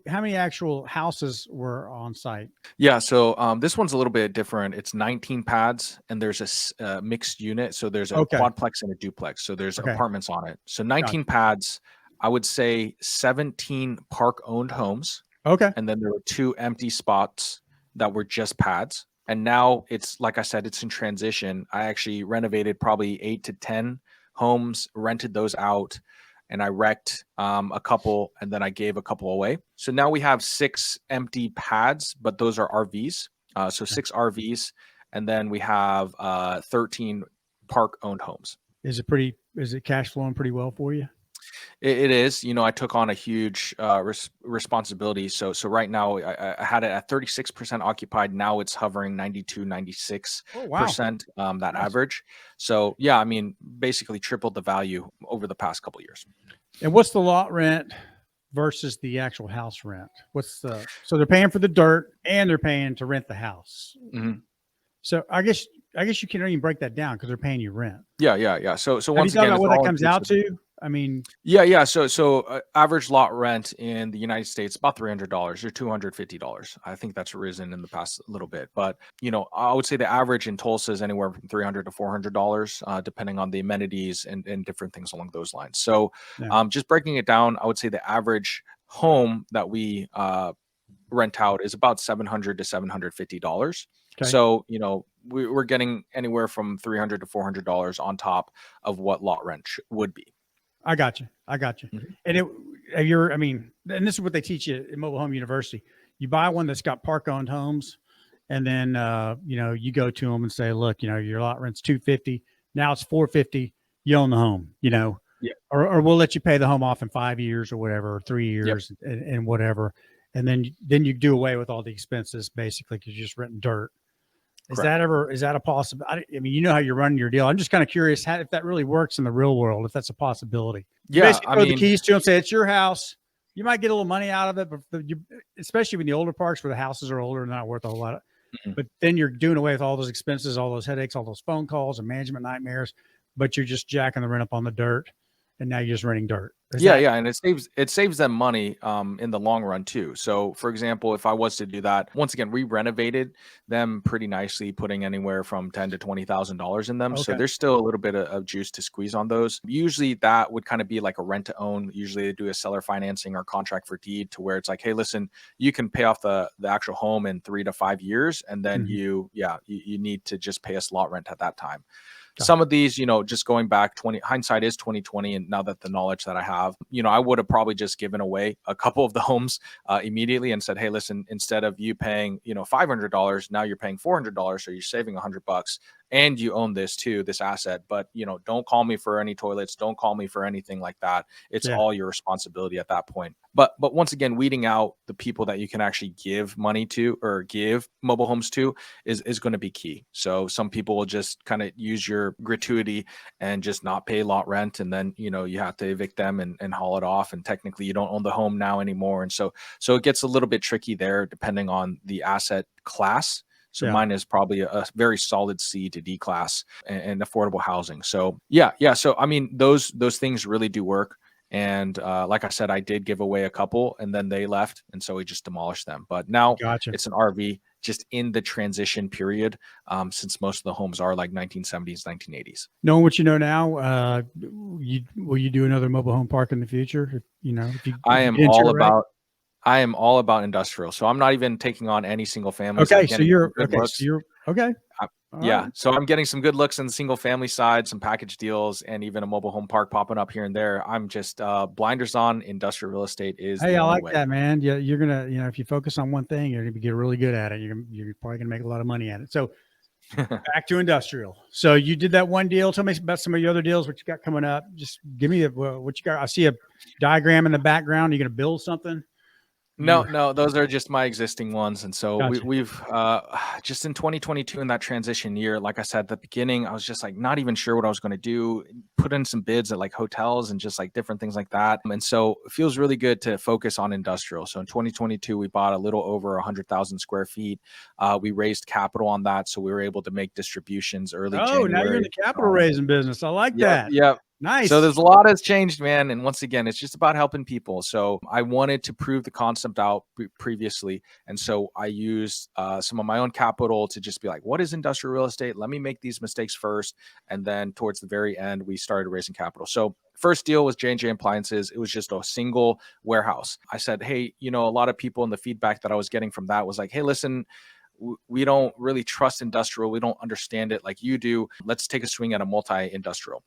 How many actual houses were on site? Yeah, so this one's a little bit different. It's 19 pads, and there's a mixed unit. So there's a Okay. quadplex and a duplex. So there's Okay. apartments on it. So Gotcha. 19 pads, I would say 17 park-owned homes, Okay. and then there were 2 empty spots that were just pads. And now it's, like I said, it's in transition. I actually renovated probably 8 to 10 homes, rented those out, and I wrecked a couple, and then I gave a couple away. So now we have 6 empty pads, but those are RVs. So 6 RVs, and then we have 13 park-owned homes. Is it cash flowing pretty well for you? It is. I took on a huge responsibility. So right now I had it at 36% occupied. Now it's hovering 92, 96%, Oh, wow. that Nice. average. So yeah, I mean, basically tripled the value over the past couple of years. And what's the lot rent versus the actual house rent? So they're paying for the dirt and they're paying to rent the house. Mhm. So I guess you can't even break that down because they're paying you rent. Yeah. So Have you once thought again, about it's what that all comes out to? I mean, Yeah. So average lot rent in the United States about $300 or $250. I think that's risen in the past little bit, but I would say the average in Tulsa is anywhere from $300 to $400, depending on the amenities and different things along those lines. So, yeah. just breaking it down, I would say the average home that we rent out is about $700 to $750. Okay. So we're getting anywhere from $300 to $400 on top of what lot rent would be. I got you. Mhm. And and this is what they teach you at Mobile Home University. You buy one that's got park owned homes, and then you go to them and say, look, your lot rent's $250. Now it's $450. You own the home, Yeah. or we'll let you pay the home off in 5 years or whatever, or 3 Yep. years and whatever. And then you do away with all the expenses basically because you're just renting dirt. Is that a possible? I mean, how you're running your deal. I'm just kind of curious if that really works in the real world, if that's a possibility. You Yeah, basically I throw the mean, keys to them, say it's your house. You might get a little money out of it, but especially in the older parks where the houses are older and not worth a whole lot. Mhm. But then you're doing away with all those expenses, all those headaches, all those phone calls and management nightmares. But you're just jacking the rent up on the dirt, and now you're just renting dirt. Yeah, and it saves them money in the long run too. So, for example, if I was to do that, once again, we renovated them pretty nicely, putting anywhere from $10,000 to $20,000 in them. So Okay. there's still a little bit of juice to squeeze on those. Usually, that would kind of be like a rent to own. Usually, they do a seller financing or contract for deed, to where it's like, hey, listen, you can pay off the actual home in 3 to 5 years, and then Mhm. you need to just pay us lot rent at that time. Gotcha. Some of these, just going back, hindsight is 2020. And now that the knowledge that I have, I would have probably just given away a couple of the homes immediately and said, hey, listen, instead of you paying, $500, now you're paying $400. So you're saving $100, and you own this too, this asset, but don't call me for any toilets, don't call me for anything like that. It's Yeah. all your responsibility at that point. But once again, weeding out the people that you can actually give money to or give mobile homes to is going to be key. So some people will just kind of use your gratuity and just not pay lot rent, and then you have to evict them and haul it off, and technically you don't own the home now anymore. And so it gets a little bit tricky there depending on the asset class. So Yeah. mine is probably a very solid C to D class and affordable housing. So yeah. So I mean, those things really do work. And like I said, I did give away a couple, and then they left, and so we just demolished them. But now Gotcha. it's an RV, just in the transition period, since most of the homes are like 1970s, 1980s. Knowing what you know now, will you do another mobile home park in the future? If you I if am you all enter it right? about I am all about industrial. So I'm not even taking on any single families. Okay, I'm so getting some you're good okay. So looks. you're okay. All Yeah. right. So I'm getting some good looks in the single family side, some package deals, and even a mobile home park popping up here and there. I'm just blinders on. Industrial real estate is Hey, the I only like way. that, man. Yeah, you're gonna, if you focus on one thing, you're gonna get really good at it. You're probably gonna make a lot of money at it. So back to industrial. So you did that one deal. Tell me about some of your other deals. What you got coming up? Just give me what you got. I see a diagram in the background. You're gonna build something. You No, those are just my existing ones. And so gotcha. we've just in 2022, in that transition year, like I said at the beginning, I was just like not even sure what I was going to do, put in some bids at like hotels and just like different things like that. And so it feels really good to focus on industrial. So in 2022, we bought a little over 100,000 square feet. We raised capital on that, so we were able to make distributions early Oh, now you're in January. the capital raising business. I like Yep, that. yep. So Nice. there's a lot has changed, man. And once again, it's just about helping people. So I wanted to prove the concept out previously. And so I used some of my own capital to just be like, what is industrial real estate? Let me make these mistakes first. And then towards the very end, we started raising capital. So first deal was J&J Appliances. It was just a single warehouse. I said, hey, a lot of people in the feedback that I was getting from that was like, hey, listen, we don't really trust industrial. We don't understand it like you do. Let's take a swing at a multi-industrial.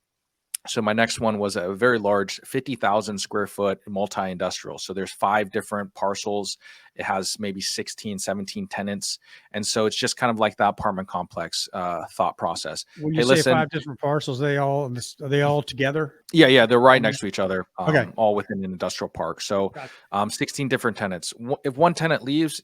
So my next one was a very large 50,000 square foot multi-industrial. So there's 5 different parcels. It has maybe 16, 17 tenants. And so it's just kind of like that apartment complex thought process. When you Hey, say listen, 5 different parcels, are they all together? yeah, they're right next to each other, Okay. all within an industrial park. So Gotcha. 16 different tenants. If one tenant leaves,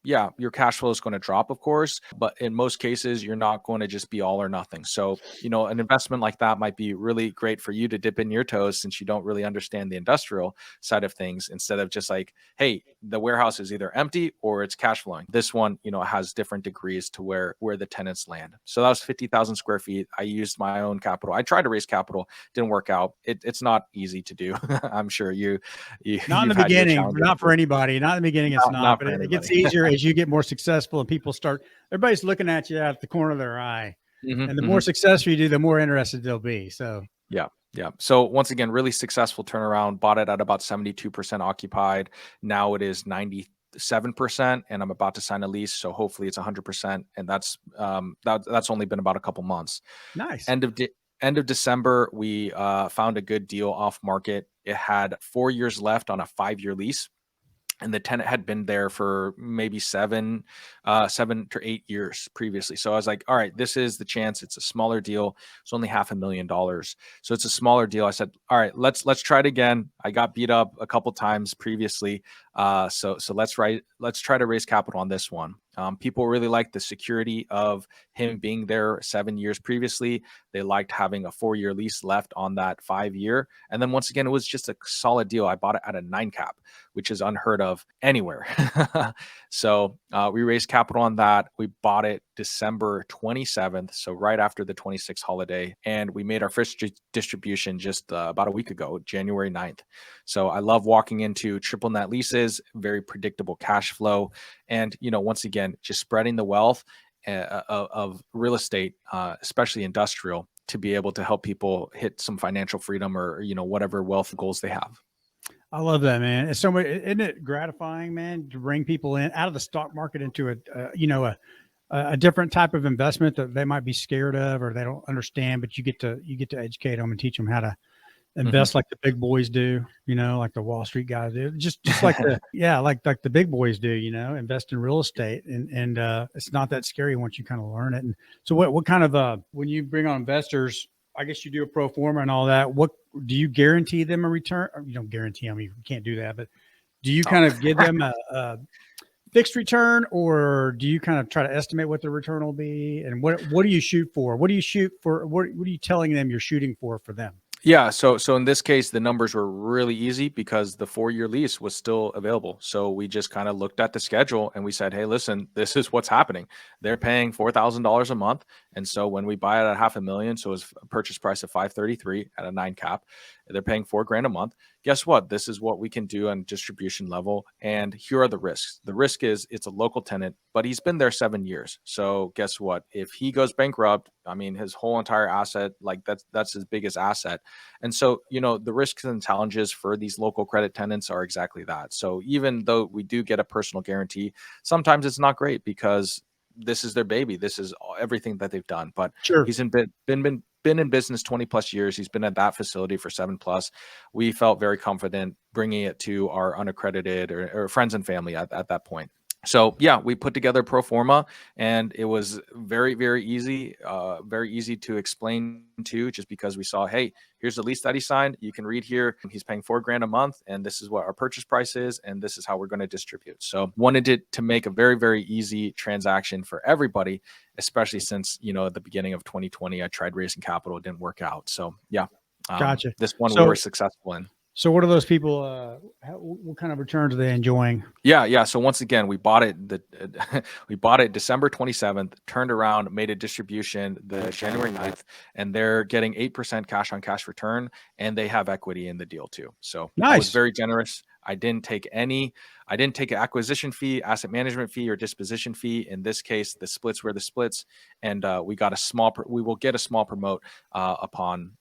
yeah, your cash flow is going to drop, of course, but in most cases, you're not going to just be all or nothing. So, an investment like that might be really great for you to dip in your toes, since you don't really understand the industrial side of things, instead of just like, hey, the warehouse is either empty or it's cash flowing. This one, has different degrees to where the tenants land. So that was 50,000 square feet. I used my own capital. I tried to raise capital, didn't work out. It's not easy to do. I'm sure Not in you've the had your beginning, challenges not for too. anybody. Not in the beginning, it's not. Not But for it gets anybody. easier as you get more successful and everybody's looking at you out the corner of their eye. Mhm, And the more mhm. successful you do, the more interested they'll be. So Yeah, yeah. So once again, really successful turnaround. Bought it at about 72% occupied. Now it is 97%, and I'm about to sign a lease, so hopefully it's 100%. And that's only been about a couple months. nice. End of December, we found a good deal off market. It had 4 years left on a 5-year lease, and the tenant had been there for maybe 7 to 8 years previously. So I was like, all right, this is the chance. It's a smaller deal. It's only $500,000. So it's a smaller deal. I said, all right, let's try it again. I got beat up a couple times previously. So let's try to raise capital on this one. People really liked the security of him being there 7 years previously. They liked having a 4-year lease left on that 5-year. And then once again, it was just a solid deal. I bought it at a 9 cap, which is unheard of anywhere. So we raised capital on that. We bought it December 27th, so right after the 26th holiday. And we made our first distribution just about a week ago, January 9th. So I love walking into triple net leases, very predictable cash flow. And, once again, just spreading the wealth of real estate, especially industrial, to be able to help people hit some financial freedom or, whatever wealth goals they have. I love that, man. It's so much, isn't it gratifying, man, to bring people in out of the stock market into a different type of investment that they might be scared of or they don't understand, but you get to educate them and teach them how to invest like the big boys do, like the Wall Street guys do, just like like the big boys do, invest in real estate, and it's not that scary once you kind of learn it. And so what kind of when you bring on investors, I guess you do a pro forma and all that. What do you guarantee them a return? Or you don't guarantee them, you can't do that, but do you kind of give them a fixed return, or do you kind of try to estimate what the return will be? And what do you shoot for? What do you shoot for? What are you telling them you're shooting for them? Yeah, so in this case, the numbers were really easy because the 4-year lease was still available. So we just kind of looked at the schedule and we said, hey, listen, this is what's happening. They're paying $4,000 a month, and so when we buy it at $500,000, so it's a purchase price of 533 at a 9 cap, they're paying $4,000 a month. Guess what? This is what we can do on distribution level. And here are the risks. The risk is it's a local tenant, but he's been there 7 years. So guess what? If he goes bankrupt, I mean, his whole entire asset, like that's his biggest asset. And so, the risks and challenges for these local credit tenants are exactly that. So even though we do get a personal guarantee, sometimes it's not great because this is their baby. This is everything that they've done. But Sure. he's been in business 20 plus years. He's been at that facility for 7 plus. We felt very confident bringing it to our unaccredited or friends and family at that point. So yeah, we put together pro forma, and it was very, very easy to explain to, just because we saw, hey, here's the lease that he signed. You can read here. He's paying $4,000 a month, and this is what our purchase price is, and this is how we're going to distribute. So wanted it to make a very, very easy transaction for everybody, especially since, at the beginning of 2020, I tried raising capital. It didn't work out. So yeah, Gotcha. This one we were successful in. So what are those people? What kind of returns are they enjoying? Yeah. So once again, we bought it we bought it December 27th, turned around, made a distribution the January 9th, and they're getting 8% cash on cash return, and they have equity in the deal too. So nice. I was very generous. I didn't take an acquisition fee, asset management fee, or disposition fee. In this case, the splits were the splits, and we will get a small promote upon.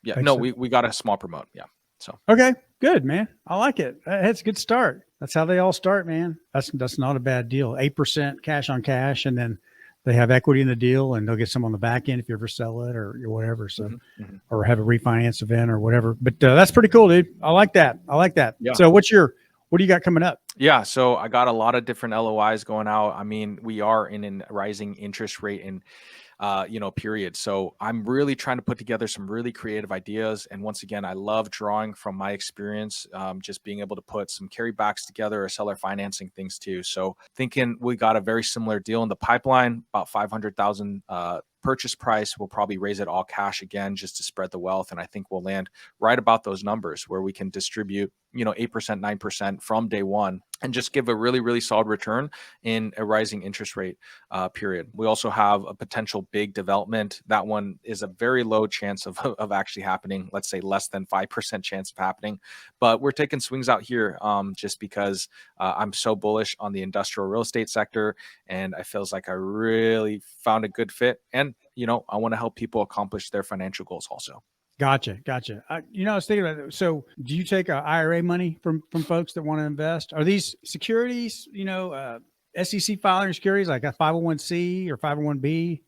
We got a small promote. Yeah. So okay, good, man. I like it. That's a good start. That's how they all start, man. That's not a bad deal. 8% cash on cash, and then they have equity in the deal, and they'll get some on the back end if you ever sell it or whatever. So, or have a refinance event or whatever. But that's pretty cool, dude. I like that. Yeah. So what do you got coming up? Yeah, so I got a lot of different LOIs going out. I mean, we are in a rising interest rate and period. So I'm really trying to put together some really creative ideas. And once again, I love drawing from my experience, just being able to put some carrybacks together or seller financing things too. So thinking we got a very similar deal in the pipeline, about 500,000 purchase price. We'll probably raise it all cash again, just to spread the wealth. And I think we'll land right about those numbers where we can distribute, 8%, 9% from day one, and just give a really, really solid return in a rising interest rate period. We also have a potential big development. That one is a very low chance of actually happening. Let's say less than 5% chance of happening. But we're taking swings out here just because I'm so bullish on the industrial real estate sector, and I feels like I really found a good fit. And, I want to help people accomplish their financial goals also. Gotcha. I was thinking about it. So do you take IRA money from folks that want to invest? Are these securities, SEC filing securities like a 501c or 501b?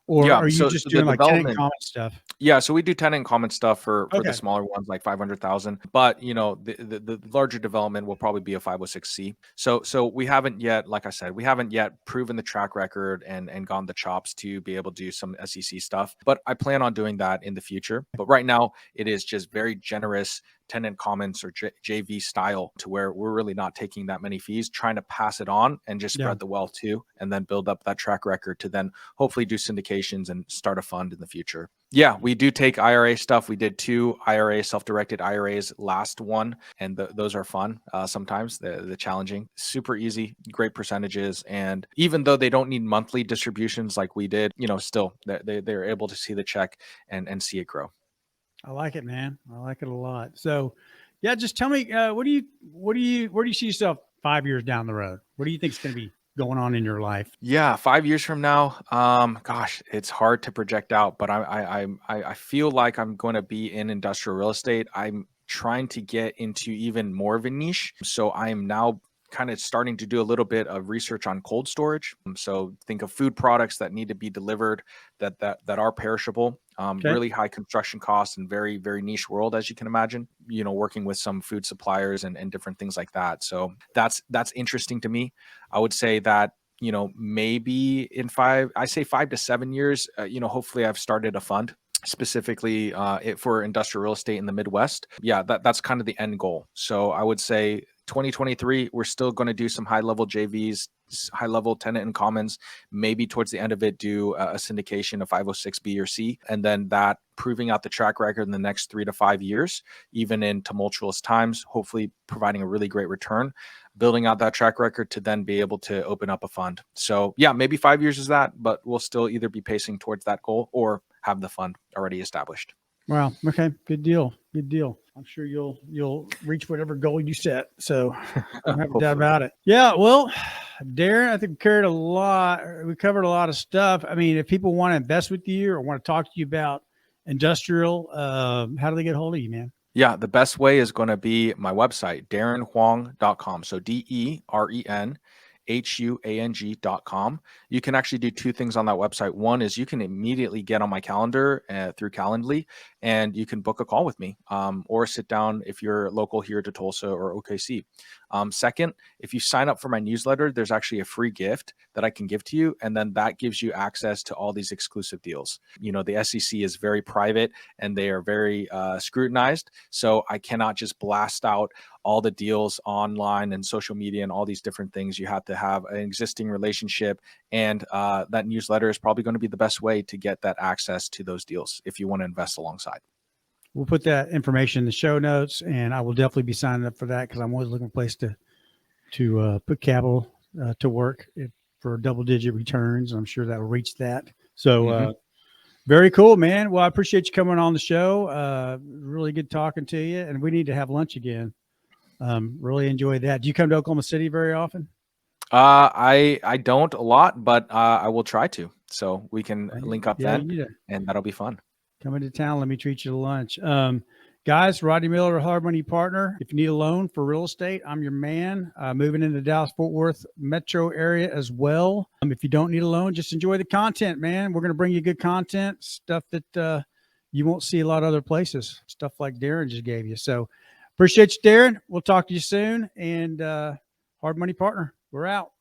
Or are you just doing like tenant common stuff? Yeah, so we do tenant common stuff for the smaller ones, like 500,000. But the larger development will probably be a 506c. So we haven't yet, like I said, proven the track record and gone the chops to be able to do some SEC stuff. But I plan on doing that in the future. But right now, it is just very generous tenant commons or JV style, to where we're really not taking that many fees, trying to pass it on and just spread the wealth too, and then build up that track record to then hopefully do syndications and start a fund in the future. Yeah, we do take IRA stuff. We did 2 IRA self-directed IRAs last one, and those are fun. Sometimes the challenging, super easy, great percentages, and even though they don't need monthly distributions like we did, still they're able to see the check and see it grow. I like it, man. I like it a lot. So, yeah, just tell me, where do you see yourself 5 years down the road? What do you think is going to be going on in your life? Yeah, 5 years from now, gosh, it's hard to project out, but I feel like I'm going to be in industrial real estate. I'm trying to get into even more of a niche. So I am now kind of starting to do a little bit of research on cold storage. So think of food products that need to be delivered that are perishable. Okay. Really high construction costs and very, very niche world, as you can imagine, working with some food suppliers and different things like that. So that's interesting to me. I would say that, maybe in 5 to 7 years, hopefully I've started a fund specifically for industrial real estate in the Midwest. Yeah, that's kind of the end goal. So I would say 2023, we're still going to do some high level JVs, high level tenant and commons, maybe towards the end of it, do a syndication of 506B or C. And then that proving out the track record in the next 3 to 5 years, even in tumultuous times, hopefully providing a really great return, building out that track record to then be able to open up a fund. So yeah, maybe 5 years is that, but we'll still either be pacing towards that goal or have the fund already established. Wow. Okay. Good deal. Good deal. I'm sure you'll reach whatever goal you set. So don't have a doubt about it. Yeah. Well, Darren, I think we covered a lot of stuff. I mean, if people want to invest with you or want to talk to you about industrial, how do they get a hold of you, man? Yeah, the best way is going to be my website, darrenhuang.com. So DERENHUANG.com. You can actually do 2 things on that website. One is you can immediately get on my calendar through Calendly, and you can book a call with me or sit down if you're local here to Tulsa or OKC. Second, if you sign up for my newsletter, there's actually a free gift that I can give to you. And then that gives you access to all these exclusive deals. The SEC is very private and they are very scrutinized. So I cannot just blast out all the deals online and social media and all these different things. You have to have an existing relationship, and that newsletter is probably going to be the best way to get that access to those deals if you want to invest alongside. We'll put that information in the show notes, and I will definitely be signing up for that because I'm always looking for a place to put capital to work for double-digit returns. I'm sure that'll reach that. So very cool, man. Well, I appreciate you coming on the show. Really good talking to you, and we need to have lunch again. Really enjoyed that. Do you come to Oklahoma City very often? I don't a lot, but I will try to. So we can link up then, and that'll be fun. Come into town. Let me treat you to lunch. Guys, Rodney Miller, Hard Money Partner. If you need a loan for real estate, I'm your man. Moving into Dallas-Fort Worth metro area as well. If you don't need a loan, just enjoy the content, man. We're going to bring you good content, stuff that you won't see a lot of other places, stuff like Darren just gave you. So appreciate you, Darren. We'll talk to you soon. And Hard Money Partner, we're out.